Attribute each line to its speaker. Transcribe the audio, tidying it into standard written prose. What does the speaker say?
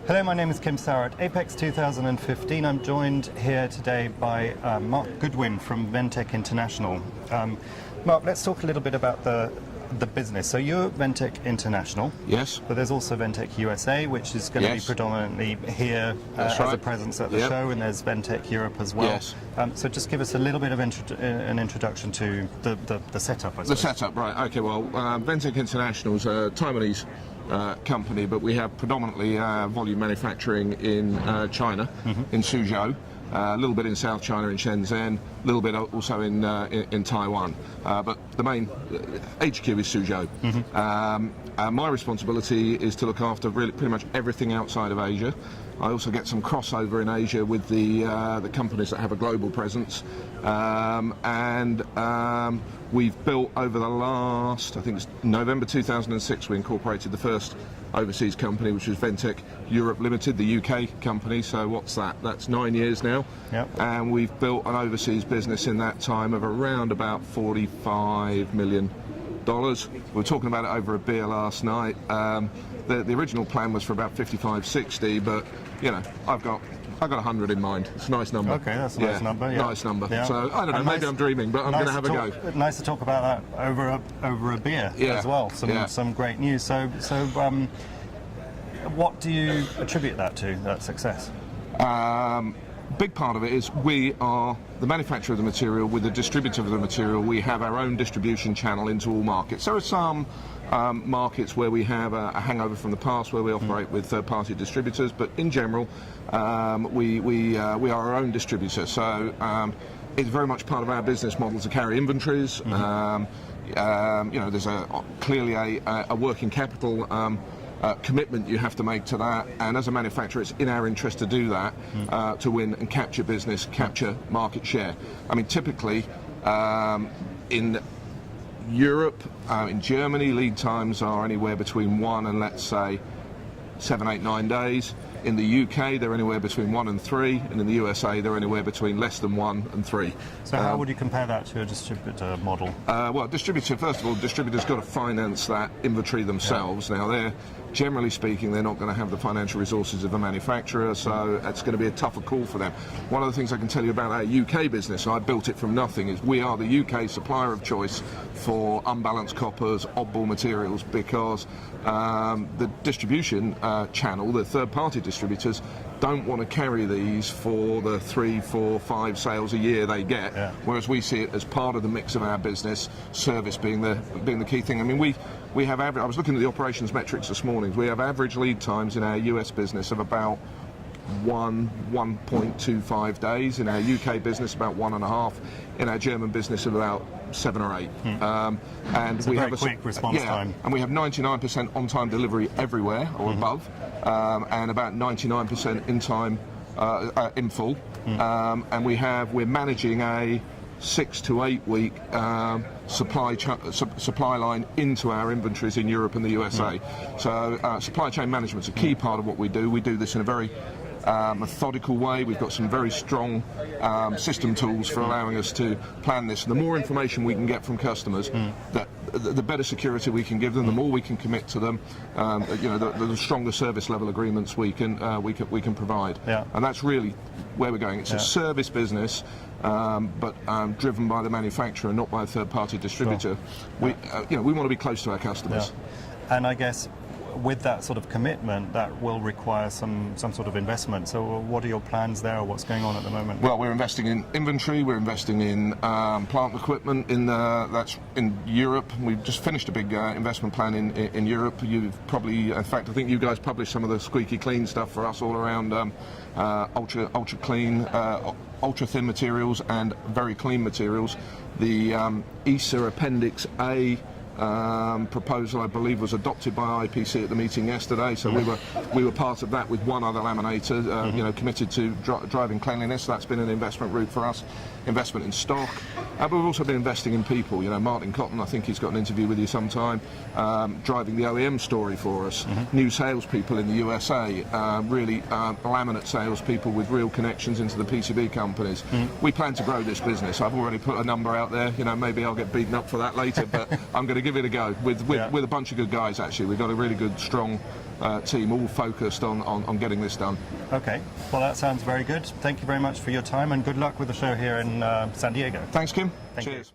Speaker 1: Hello, my name is Kim Sauer at Apex 2015. I'm joined here today by Mark Goodwin from Ventec International. Mark, let's talk a little bit about the business. So you're Ventec International.
Speaker 2: Yes.
Speaker 1: But there's also Ventec USA, which is going to be predominantly here as a presence at the show, and there's Ventec Europe as well.
Speaker 2: Yes.
Speaker 1: So just give us a little bit of an introduction to the setup, I suppose.
Speaker 2: The setup, right. Okay, well, Ventec International is a Taiwanese company, but we have predominantly volume manufacturing in China, in Suzhou. A little bit in South China in Shenzhen, a little bit also in Taiwan, but the main HQ is Suzhou. My responsibility is to look after pretty much everything outside of Asia. I also get some crossover in Asia with the companies that have a global presence, and we've built over the last, I think it's November 2006, we incorporated the first overseas company, which was Ventec Europe Limited, the UK company. So what's that? That's 9 years now.
Speaker 1: Yep. And
Speaker 2: we've built an overseas business in that time of around about $45 million. We were talking about it over a beer last night. The original plan was for about 55, 60, but you know, I've got 100 in mind. It's a nice number.
Speaker 1: Okay, that's a nice number. Yeah.
Speaker 2: Nice number.
Speaker 1: Yeah.
Speaker 2: So I don't know. Maybe I'm dreaming, but I'm going to have a go.
Speaker 1: Nice to talk about that over a beer as well. Some great news. So what do you attribute that to? That success?
Speaker 2: Big part of it is we are the manufacturer of the material, with the distributor of the material. We have our own distribution channel into all markets. There are some markets where we have a hangover from the past, where we operate with third-party distributors, but in general, we are our own distributor. So it's very much part of our business model to carry inventories. You know, there's clearly a working capital commitment you have to make to that, and as a manufacturer it's in our interest to do that, to win and capture business, capture market share. I mean, typically in Europe, in Germany, lead times are anywhere between 1 and, let's say, 7, 8, 9 days. In the UK, they're anywhere between 1 and 3, and in the USA, they're anywhere between less than 1 and 3.
Speaker 1: So how would you compare that to a distributor model?
Speaker 2: Well, distributor, first of all, distributors got to finance that inventory themselves. Now, generally speaking, they're not going to have the financial resources of a manufacturer, so it's going to be a tougher call for them. One of the things I can tell you about our UK business, I built it from nothing, is we are the UK supplier of choice for unbalanced coppers, oddball materials, because the distribution channel, the third-party distributors, don't want to carry these for the 3, 4, 5 sales a year they get, whereas we see it as part of the mix of our business, service being the key thing. I mean, we have I was looking at the operations metrics this morning. We have average lead times in our US business of about 1.25 days. In our UK business, about 1.5. In our German business, of about 7 or 8.
Speaker 1: And we have a quick response time.
Speaker 2: And we have 99% on-time delivery everywhere or above, and about 99% in time, in full. And we're managing a 6 to 8 week supply line into our inventories in Europe and the USA. So supply chain management is a key part of what we do. We do this in a very methodical way. We've got some very strong system tools for allowing us to plan this. The more information we can get from customers, the better security we can give them, the more we can commit to them. You know, the stronger service level agreements we can provide. And that's really where we're going. It's a service business, but driven by the manufacturer, not by a third-party distributor. You know, we want to be close to our customers.
Speaker 1: And I guess with that sort of commitment, that will require some sort of investment. So what are your plans there, or what's going on at the moment?
Speaker 2: Well, we're investing in inventory, we're investing in plant equipment that's in Europe. We've just finished a big investment plan in Europe. You've probably, in fact, I think you guys published some of the squeaky clean stuff for us all around ultra clean, ultra thin materials and very clean materials. The ESA Appendix A proposal, I believe, was adopted by IPC at the meeting yesterday. So we were part of that with one other laminator, you know, committed to driving cleanliness. That's been an investment route for us. Investment in stock, but we've also been investing in people. You know, Martin Cotton, I think he's got an interview with you sometime, driving the OEM story for us. New salespeople in the USA, really laminate salespeople with real connections into the PCB companies. We plan to grow this business. I've already put a number out there. You know, maybe I'll get beaten up for that later, but I'm going to give it a go with a bunch of good guys. Actually, we've got a really good, strong team, all focused on getting this done.
Speaker 1: Okay, well that sounds very good. Thank you very much for your time, and good luck with the show here in San Diego.
Speaker 2: Thanks, Kim.
Speaker 1: Thank you.
Speaker 2: Cheers.